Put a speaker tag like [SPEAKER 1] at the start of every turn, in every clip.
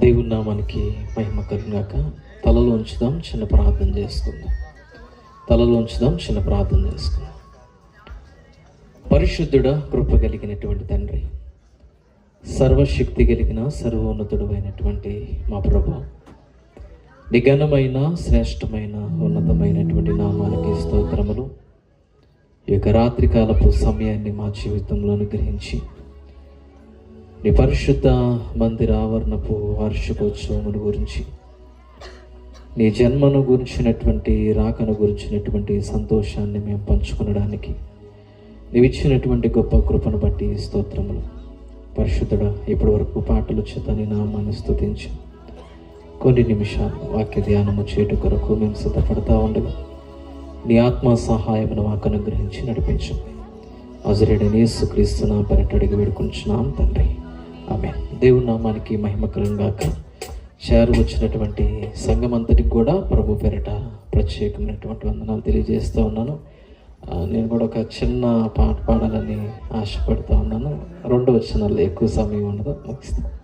[SPEAKER 1] దేవుని నామానికి మహిమ కలుగుగాక. తలలో ఉంచుదాం, చిన్న ప్రార్థన చేసుకుందాం. పరిశుద్ధుడా, కృప కలిగినటువంటి తండ్రి, సర్వశక్తి కలిగిన సర్వోన్నతుడు అయినటువంటి మా ప్రభు, నిఘనమైన శ్రేష్టమైన ఉన్నతమైనటువంటి నామానికి స్తోత్రములు. ఈ యొక్క రాత్రికాలపు సమయాన్ని మా జీవితంలో అనుగ్రహించి నీ పరిశుద్ధ మందిర ఆవరణపు వార్షికోత్సవమును గురించి, నీ జన్మను గురించినటువంటి, రాకను గురించినటువంటి సంతోషాన్ని మేము పంచుకొనడానికి నీవిచ్చినటువంటి గొప్ప కృపను బట్టి స్తోత్రములు. పరిశుద్ధుడా, ఇప్పటి వరకు పాటలు చేత నీ నామాన్ని స్తుతించి కొన్ని నిమిషాలు వాక్య ధ్యానము చేటు కొరకు మేము సిద్ధపడతా ఉండగా నీ ఆత్మ సహాయమును మాకు అనుగ్రహించి నడిపించు. నజరేయుడైన యేసుక్రీస్తు నామమున పరిటడిగి వేడుకొంచున్నాం తండ్రి, ఆమేన్. దేవుని నామానికి మహిమ కలుగుగాక. వచ్చినటువంటి సంఘం అంతటికి కూడా ప్రభు పేరిట ప్రత్యేకమైనటువంటి వందనాలు తెలియజేస్తూ ఉన్నాను. నేను కూడా ఒక చిన్న పాట పాడాలని ఆశపడుతూ ఉన్నాను. 2 వచనాలు, ఎక్కువ సమయం ఉండదు, ముగిస్తాను.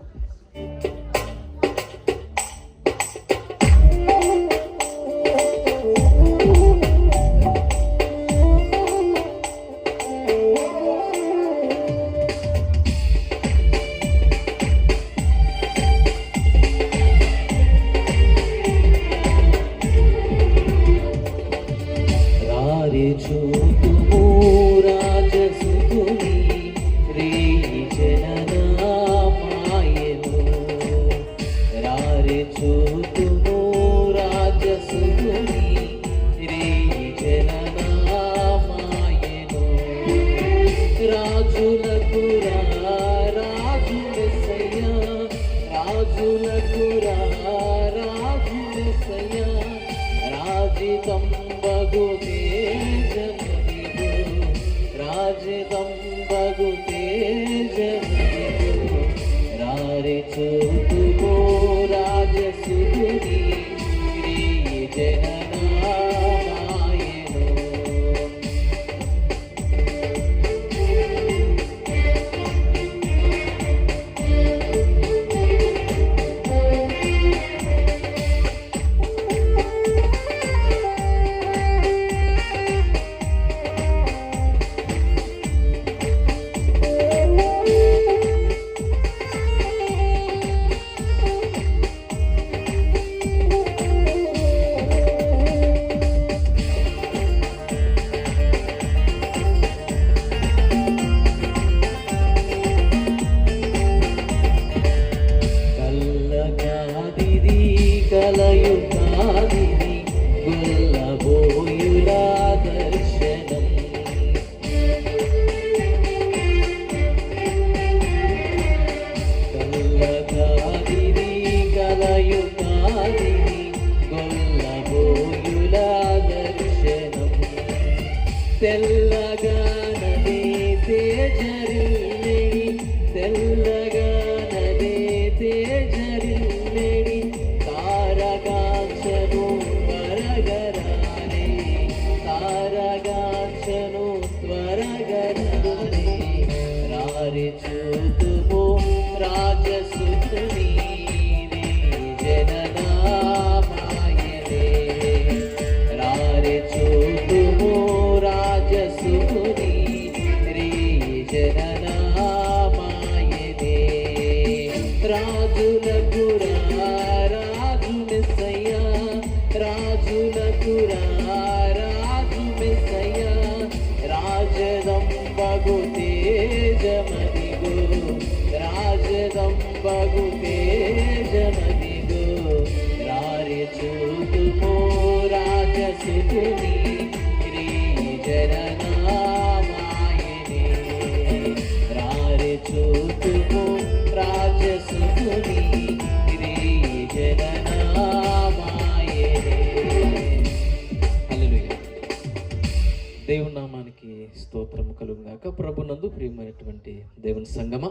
[SPEAKER 1] దేవుని నామానికి స్తోత్రము కలుగుగాక. ప్రభునందు ప్రియమైనటువంటి దేవుని సంగమ,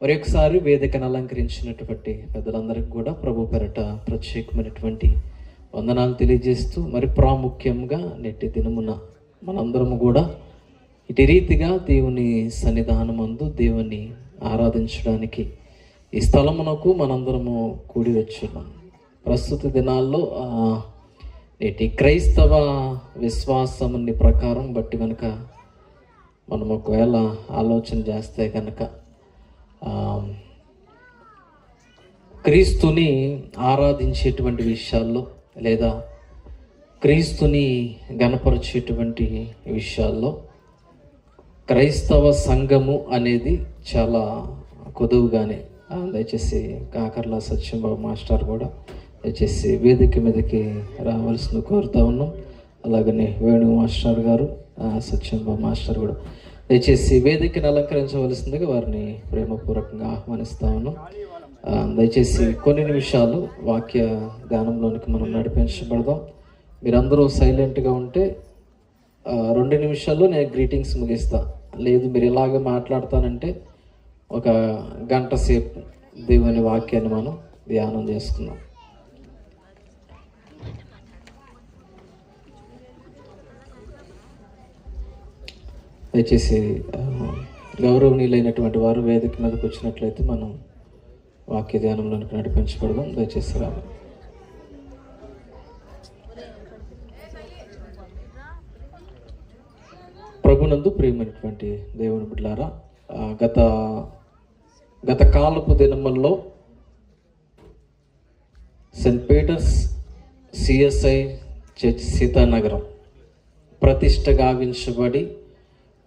[SPEAKER 1] మరి ఒకసారి వేదికను అలంకరించినటువంటి పెద్దలందరికీ కూడా ప్రభు పేరట ప్రత్యేకమైనటువంటి వందనాలు తెలియజేస్తూ, మరి ప్రాముఖ్యంగా నేటి దినమున మనందరము కూడా ఇటు రీతిగా దేవుని సన్నిధానమందు దేవుని ఆరాధించడానికి ఈ స్థలమునకు మనందరము కూడి వచ్చున్నాం. ప్రస్తుత దినాల్లో నేటి క్రైస్తవ విశ్వాసముని ప్రకారం బట్టి కనుక మనం ఒకవేళ ఆలోచన చేస్తే కనుక క్రీస్తుని ఆరాధించేటువంటి విషయాల్లో లేదా క్రీస్తుని గణపరిచేటువంటి విషయాల్లో క్రైస్తవ సంఘము అనేది చాలా కొదువుగానే, దయచేసి కాకర్ల సత్యంబాబు మాస్టర్ కూడా దయచేసి వేదిక మీదకి రావాల్సిన కోరుతా ఉన్నాం. అలాగనే వేణు మాస్టర్ గారు, సత్యంబాబు మాస్టర్ కూడా దయచేసి వేదికను అలంకరించవలసిందిగా వారిని ప్రేమపూర్వకంగా ఆహ్వానిస్తా ఉన్నాం. దయచేసి కొన్ని నిమిషాలు వాక్య ధ్యానంలోనికి మనం నడిపించబడదాం. మీరందరూ సైలెంట్గా ఉంటే 2 నిమిషాల్లో నేను గ్రీటింగ్స్ ముగిస్తా. లేదు మీరు ఇలాగ మాట్లాడతానంటే 1 గంట సేపు దేవుని వాక్యాన్ని మనం ధ్యానం చేసుకుందాం. దయచేసి గౌరవనీయులైనటువంటి వారు వేదిక మీదకి వచ్చినట్లయితే మనం వాక్య ధ్యానంలోనికి నడిపించబడదాం. దయచేసి రావాలి. ప్రభునందు ప్రియమైనటువంటి దేవుని బిడ్డలారా, గత కాలపు దినముల్లో Saint Peter's CSI church Sitanagaram ప్రతిష్ట గావించబడి,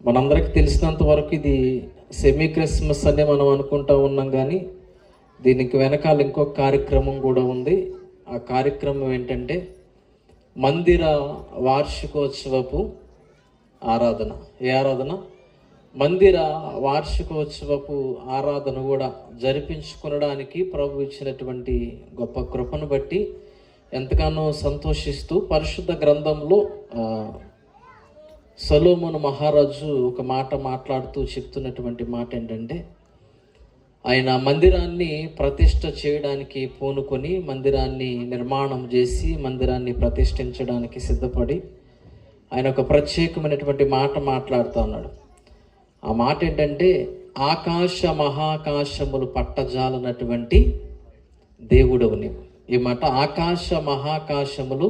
[SPEAKER 1] మనందరికీ తెలిసినంత వరకు ఇది సెమీ క్రిస్మస్ అనే మనం అనుకుంటా ఉన్నాం, కానీ దీనికి వెనకాల ఇంకొక కార్యక్రమం కూడా ఉంది. ఆ కార్యక్రమం ఏంటంటే మందిర వార్షికోత్సవపు ఆరాధన. ఏ ఆరాధన? మందిర వార్షికోత్సవపు ఆరాధన కూడా జరిపించుకొనడానికి ప్రభు ఇచ్చినటువంటి గొప్ప కృపను బట్టి ఎంతగానో సంతోషిస్తూ పరిశుద్ధ గ్రంథంలో సొలొమోను మహారాజు ఒక మాట మాట్లాడుతూ చెప్తున్నటువంటి మాట ఏంటంటే, ఆయన మందిరాన్ని ప్రతిష్ఠ చేయడానికి పూనుకొని మందిరాన్ని నిర్మాణం చేసి మందిరాన్ని ప్రతిష్ఠించడానికి సిద్ధపడి ఆయన ఒక ప్రత్యేకమైనటువంటి మాట మాట్లాడుతూ ఉన్నాడు. ఆ మాట ఏంటంటే, ఆకాశ మహాకాశములు పట్టజాలనటువంటి దేవుడవు నీవు. ఈ మాట, ఆకాశ మహాకాశములు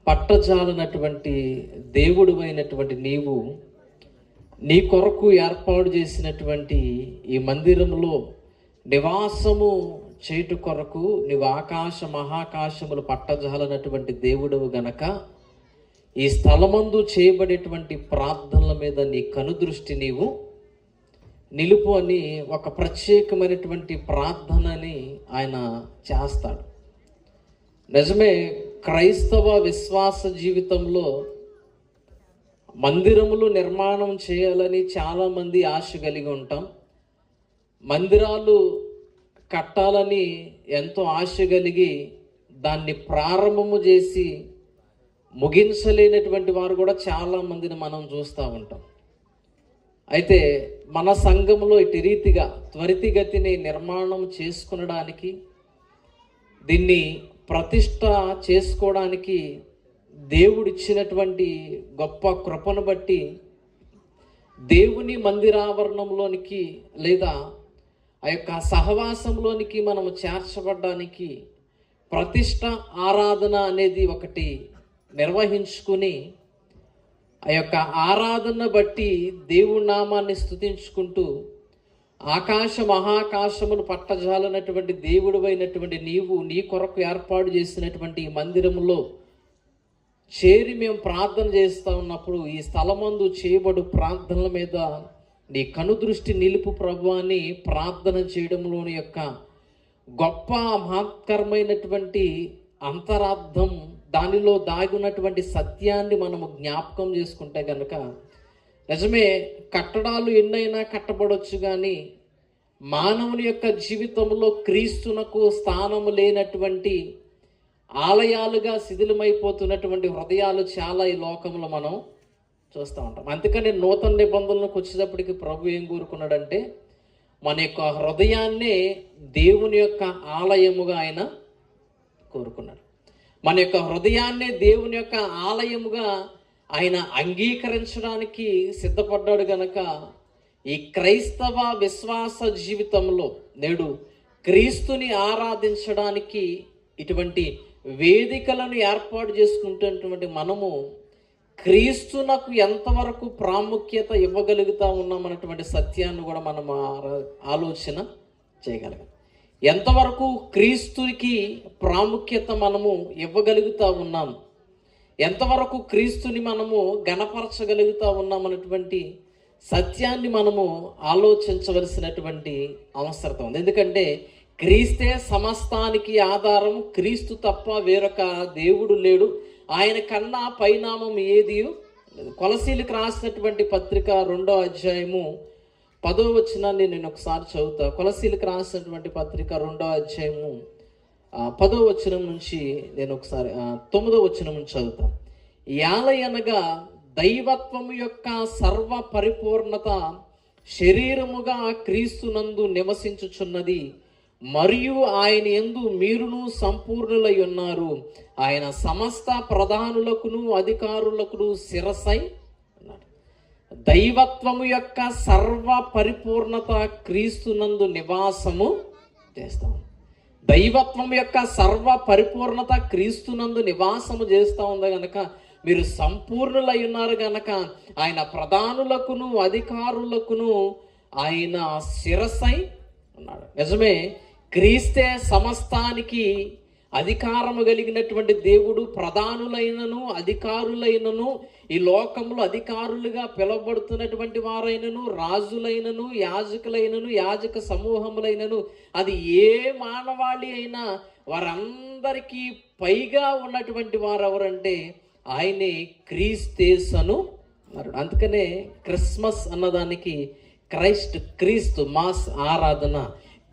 [SPEAKER 1] పట్టజాలనటువంటి దేవుడు అయినటువంటి నీవు నీ కొరకు ఏర్పాటు చేసినటువంటి ఈ మందిరంలో నివాసము చేయుట కొరకు నీవు ఆకాశ మహాకాశములు పట్టజాలనటువంటి దేవుడవు గనక ఈ స్థలమందు చేయబడేటువంటి ప్రార్థనల మీద నీ కనుదృష్టి నీవు నిలుపు అని ఒక ప్రత్యేకమైనటువంటి ప్రార్థనని ఆయన చేస్తాడు. నిజమే, క్రైస్తవ విశ్వాస జీవితంలో మందిరములు నిర్మాణం చేయాలని చాలామంది ఆశ కలిగి ఉంటాం. మందిరాలు కట్టాలని ఎంతో ఆశ కలిగి దాన్ని ప్రారంభము చేసి ముగించలేనటువంటి వారు కూడా చాలామందిని మనం చూస్తూ ఉంటాం. అయితే మన సంఘంలో ఇటు రీతిగా త్వరితగతిని నిర్మాణం చేసుకునడానికి, దీన్ని ప్రతిష్ట చేసుకోవడానికి దేవుడిచ్చినటువంటి గొప్ప కృపను బట్టి దేవుని మందిరావరణంలోనికి లేదా ఆ యొక్క సహవాసంలోనికి మనము చేర్చబడ్డానికి ప్రతిష్ట ఆరాధన అనేది ఒకటి నిర్వహించుకుని ఆ యొక్క ఆరాధన బట్టి దేవుడి నామాన్ని స్తుతించుకుంటూ ఆకాశ మహాకాశములు పట్టజాలనటువంటి దేవుడు అయినటువంటి నీవు నీ కొరకు ఏర్పాటు చేసినటువంటి ఈ మందిరంలో చేరి మేము ప్రార్థన చేస్తూ ఉన్నప్పుడు ఈ స్థలమందు చేయబడు ప్రార్థనల మీద నీ కనుదృష్టి నిలుపు ప్రభు అని ప్రార్థన చేయడంలోని యొక్క గొప్ప మహత్కరమైనటువంటి అంతరార్థం, దానిలో దాగున్నటువంటి సత్యాన్ని మనము జ్ఞాపకం చేసుకుంటే కనుక, నిజమే కట్టడాలు ఎన్నైనా కట్టబడవచ్చు, కానీ మానవుని యొక్క జీవితంలో క్రీస్తునకు స్థానము లేనటువంటి ఆలయాలుగా శిథిలమైపోతున్నటువంటి హృదయాలు చాలా ఈ లోకంలో మనం చూస్తూ ఉంటాం. అందుకని నూతన నిబంధనలకు వచ్చేటప్పటికి ప్రభు ఏం కోరుకున్నాడంటే, మన యొక్క హృదయాన్నే దేవుని యొక్క ఆలయముగా ఆయన కోరుకున్నాడు. మన యొక్క హృదయాన్నే దేవుని యొక్క ఆలయముగా ఆయన అంగీకరించడానికి సిద్ధపడ్డాడు. గనక ఈ క్రైస్తవ విశ్వాస జీవితంలో నేడు క్రీస్తుని ఆరాధించడానికి ఇటువంటి వేదికలను ఏర్పాటు చేసుకుంటున్నటువంటి మనము క్రీస్తునకు ఎంతవరకు ప్రాముఖ్యత ఇవ్వగలుగుతా ఉన్నామన్నటువంటి సత్యాన్ని కూడా మనం ఆలోచన చేయగలగాలి. ఎంతవరకు క్రీస్తుకి ప్రాముఖ్యత మనము ఇవ్వగలుగుతా ఉన్నాం, ఎంతవరకు క్రీస్తుని మనము గణపరచగలుగుతా ఉన్నామన్నటువంటి సత్యాన్ని మనము ఆలోచించవలసినటువంటి అవసరం ఉంది. ఎందుకంటే క్రీస్తే సమస్తానికి ఆధారం, క్రీస్తు తప్ప వేరొక దేవుడు లేడు, ఆయన కన్నా పైనామం ఏది లేదు. కొలసీలకు రాసినటువంటి పత్రిక 2వ అధ్యాయము 10వ వచనాన్ని నేను ఒకసారి చదువుతా. కొలసీలకు రాసినటువంటి పత్రిక 2వ అధ్యాయము 10వ వచనం నుంచి నేను ఒకసారి 9వ వచనం నుంచి చదువుతా. యాలయనగా దైవత్వము యొక్క సర్వ పరిపూర్ణత శరీరముగా క్రీస్తునందు నివసించుచున్నది, మరియు ఆయన యందు మీరును సంపూర్ణులై ఉన్నారు. ఆయన సమస్త ప్రధానులకును అధికారులకును శిరసై ఉన్నారు. దైవత్వము యొక్క సర్వ పరిపూర్ణత క్రీస్తునందు నివాసము చేస్తాం. దైవత్వం యొక్క సర్వ పరిపూర్ణత క్రీస్తునందు నివాసము చేస్తూ ఉంది కనుక మీరు సంపూర్ణులై ఉన్నారు కనుక ఆయన ప్రధానులకును అధికారులకును ఆయన శిరసై ఉన్నాడు. నిజమే, క్రీస్తే సమస్తానికి అధికారము కలిగినటువంటి దేవుడు. ప్రధానులైనను అధికారులైనను, ఈ లోకంలో అధికారులుగా పిలువబడుతున్నటువంటి వారైనను, రాజులైనను, యాజకులైనను, యాజక సమూహములైనను, అది ఏ మానవాళి అయినా వారందరికీ పైగా ఉన్నటువంటి వారు ఎవరంటే ఆయనే క్రీస్తేసను అన్నాడు. అందుకనే క్రిస్మస్ అన్నదానికి క్రీస్తు మాస్ ఆరాధన,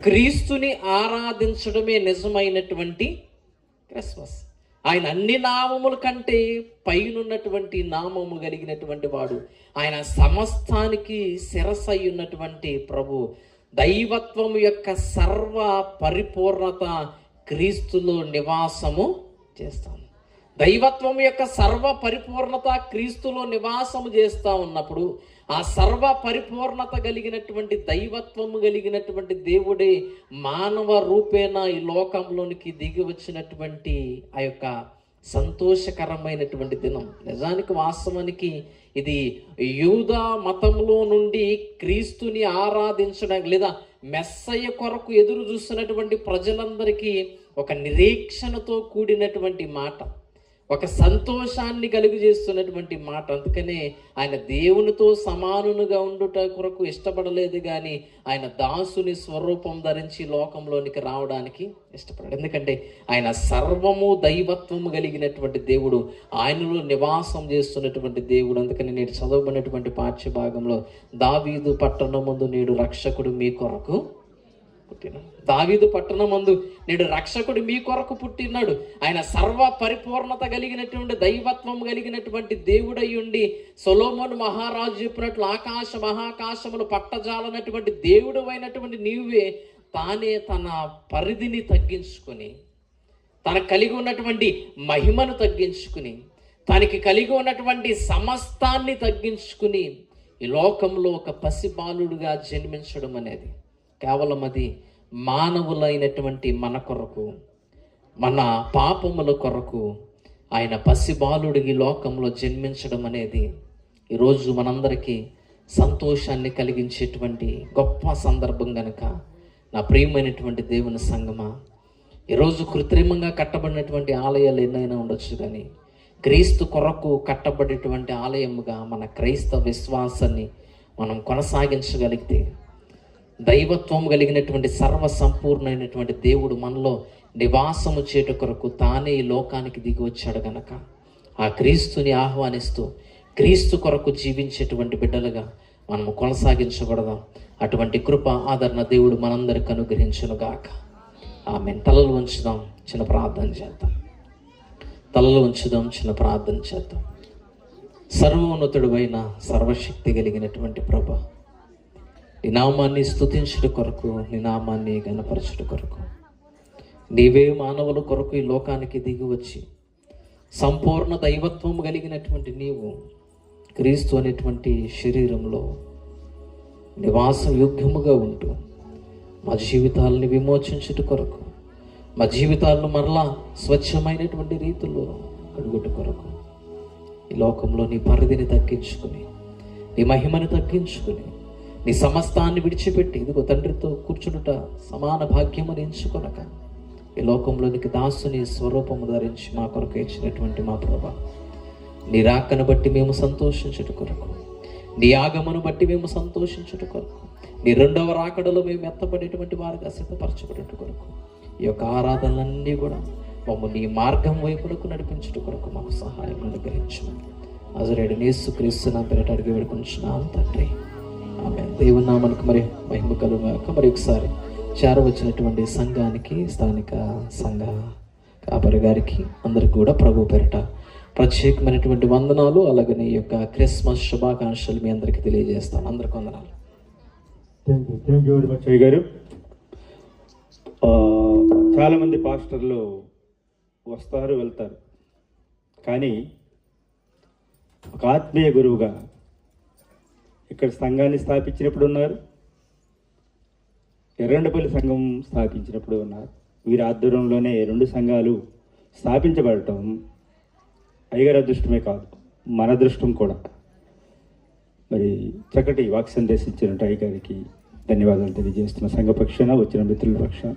[SPEAKER 1] క్రీస్తుని ఆరాధించడమే నిజమైనటువంటి క్రిస్మస్. ఆయన అన్ని నామముల కంటే పైనున్నటువంటి నామము కలిగినటువంటి వాడు. ఆయన సమస్తానికి శిరసై ఉన్నటువంటి ప్రభు. దైవత్వము యొక్క సర్వ పరిపూర్ణత క్రీస్తులో నివాసము చేస్తాం. దైవత్వం యొక్క సర్వ పరిపూర్ణత క్రీస్తులో నివాసము చేస్తూ ఉన్నప్పుడు ఆ సర్వ పరిపూర్ణత కలిగినటువంటి దైవత్వము కలిగినటువంటి దేవుడే మానవ రూపేణ ఈ లోకంలోనికి దిగి వచ్చినటువంటి ఆ యొక్క సంతోషకరమైనటువంటి దినం. నిజానికి వాస్తవానికి ఇది యూదా మతంలో నుండి క్రీస్తుని ఆరాధించడానికి లేదా మెస్సయ్య కొరకు ఎదురు చూస్తున్నటువంటి ప్రజలందరికీ ఒక నిరీక్షణతో కూడినటువంటి మాట, ఒక సంతోషాన్ని కలుగు చేస్తున్నటువంటి మాట. అందుకనే ఆయన దేవునితో సమానునుగా ఉండుట కొరకు ఇష్టపడలేదు, కానీ ఆయన దాసుని స్వరూపం ధరించి లోకంలోనికి రావడానికి ఇష్టపడాడు. ఎందుకంటే ఆయన సర్వము దైవత్వము కలిగినటువంటి దేవుడు, ఆయనలో నివాసం చేస్తున్నటువంటి దేవుడు. అందుకని నేడు చదవబడినటువంటి పాఠ్య భాగంలో దావీదు పట్టణమందు నేడు రక్షకుడు మీ కొరకు పుట్టినాడు. దావీదు పట్టణమందు నేడు రక్షకుడు మీ కొరకు పుట్టినాడు. ఆయన సర్వ పరిపూర్ణత కలిగినటువంటి దైవత్వం కలిగినటువంటి దేవుడై ఉండి సొలొమోను మహారాజు చెప్పినట్లు ఆకాశ మహాకాశములు పట్టజాలనటువంటి దేవుడు అయినటువంటి నీవే తానే తన పరిధిని తగ్గించుకొని, తనకు కలిగి ఉన్నటువంటి మహిమను తగ్గించుకుని, తనకి కలిగి ఉన్నటువంటి సమస్తాన్ని తగ్గించుకుని ఈ లోకంలో ఒక పసిబాలుడుగా జన్మించడం అనేది కేవలం అది మానవులైనటువంటి మన కొరకు, మన పాపముల కొరకు ఆయన పసిబాలుడికి లోకంలో జన్మించడం అనేది ఈరోజు మనందరికీ సంతోషాన్ని కలిగించేటువంటి గొప్ప సందర్భం కనుక నా ప్రియమైనటువంటి దేవుని సంగమా, ఈరోజు కృత్రిమంగా కట్టబడినటువంటి ఆలయాలు ఎన్నైనా ఉండొచ్చు, కానీ క్రీస్తు కొరకు కట్టబడేటువంటి ఆలయముగా మన క్రైస్తవ విశ్వాసాన్ని మనం కొనసాగించగలిగితే, దైవత్వం కలిగినటువంటి సర్వ సంపూర్ణమైనటువంటి దేవుడు మనలో నివాసము చేట కొరకు తానే ఈ లోకానికి దిగి వచ్చాడు గనక ఆ క్రీస్తుని ఆహ్వానిస్తూ క్రీస్తు కొరకు జీవించేటువంటి బిడ్డలుగా మనము కొనసాగించబడదాం. అటువంటి కృప ఆదరణ దేవుడు మనందరికి అనుగ్రహించునుగాక. ఆమేన్. తలలు ఉంచుదాం, చిన్న ప్రార్థన చేద్దాం. తలలు ఉంచుదాం, చిన్న ప్రార్థన చేద్దాం. సర్వోన్నతుడు అయిన సర్వశక్తి కలిగినటువంటి ప్రభా, నీ నామాన్ని స్తుతించుట కొరకు, నీ నామాన్ని గణపరచుట కొరకు నీవే మానవుల కొరకు ఈ లోకానికి దిగి వచ్చి సంపూర్ణ దైవత్వం కలిగినటువంటి నీవు క్రీస్తు అనేటువంటి శరీరంలో నివాస యోగ్యముగా ఉంటూ మా జీవితాలని విమోచించుట కొరకు, మా జీవితాలను మరలా స్వచ్ఛమైనటువంటి రీతిలో కడుగుట కొరకు, ఈ లోకంలో నీ పరిధిని తగ్గించుకుని, నీ మహిమను తగ్గించుకుని, నీ సమస్తాన్ని విడిచిపెట్టి ఇదిగో తండ్రితో కూర్చునుట సమాన భాగ్యముని ఎంచుకొనక ఈ లోకంలోనికి దాసుని స్వరూపము ధరించి మా కొరకు ఇచ్చినటువంటి మా ప్రభా, నీ రాకను బట్టి మేము సంతోషించుట కొరకు, నీ ఆగమను బట్టి మేము సంతోషించుట కొరకు, నీ రెండవ రాకడలో మేము ఎత్తబడేటువంటి వారిగా సిద్ధపరచబడేట కొరకు, ఈ యొక్క ఆరాధనలన్నీ కూడా మమ్మల్ని నీ మార్గం వైపునకు నడిపించుట కొరకు మాకు సహాయం అనుగ్రహించమని నజరేయుడైన యేసుక్రీస్తు నా పేరిట అడిగి వేడుకొంచున్నాను తండ్రి, ఆమేన్. దేవుని నామానికి మరి మహిమ కలుగుగాక. మరి ఒకసారి చేరవచ్చినటువంటి సంఘానికి, స్థానిక సంఘ కాపరి గారికి అందరికి కూడా ప్రభు పేరిట ప్రత్యేకమైనటువంటి వందనాలు, అలాగనే ఈ యొక్క క్రిస్మస్ శుభాకాంక్షలు మీ అందరికీ తెలియజేస్తాను. అందరికి వందనాలు.
[SPEAKER 2] థ్యాంక్ యూ వెరీ మచ్ అయ్య గారు. చాలామంది పాస్టర్లు వస్తారు వెళ్తారు, కానీ ఒక ఆత్మీయ గురువుగా ఇక్కడ సంఘాన్ని స్థాపించినప్పుడు ఉన్నారు, ఎర్రండపల్లి సంఘం స్థాపించినప్పుడు ఉన్నారు. వీరి ఆధ్వర్యంలోనే 2 సంఘాలు స్థాపించబడటం అయ్యగారి అదృష్టమే కాదు, మన అదృష్టం కూడా. మరి చక్కటి వాక్ సందేశించినట్టు అయ్యగారికి ధన్యవాదాలు తెలియజేస్తున్న సంఘ పక్షాన, వచ్చిన మిత్రుల పక్షాన.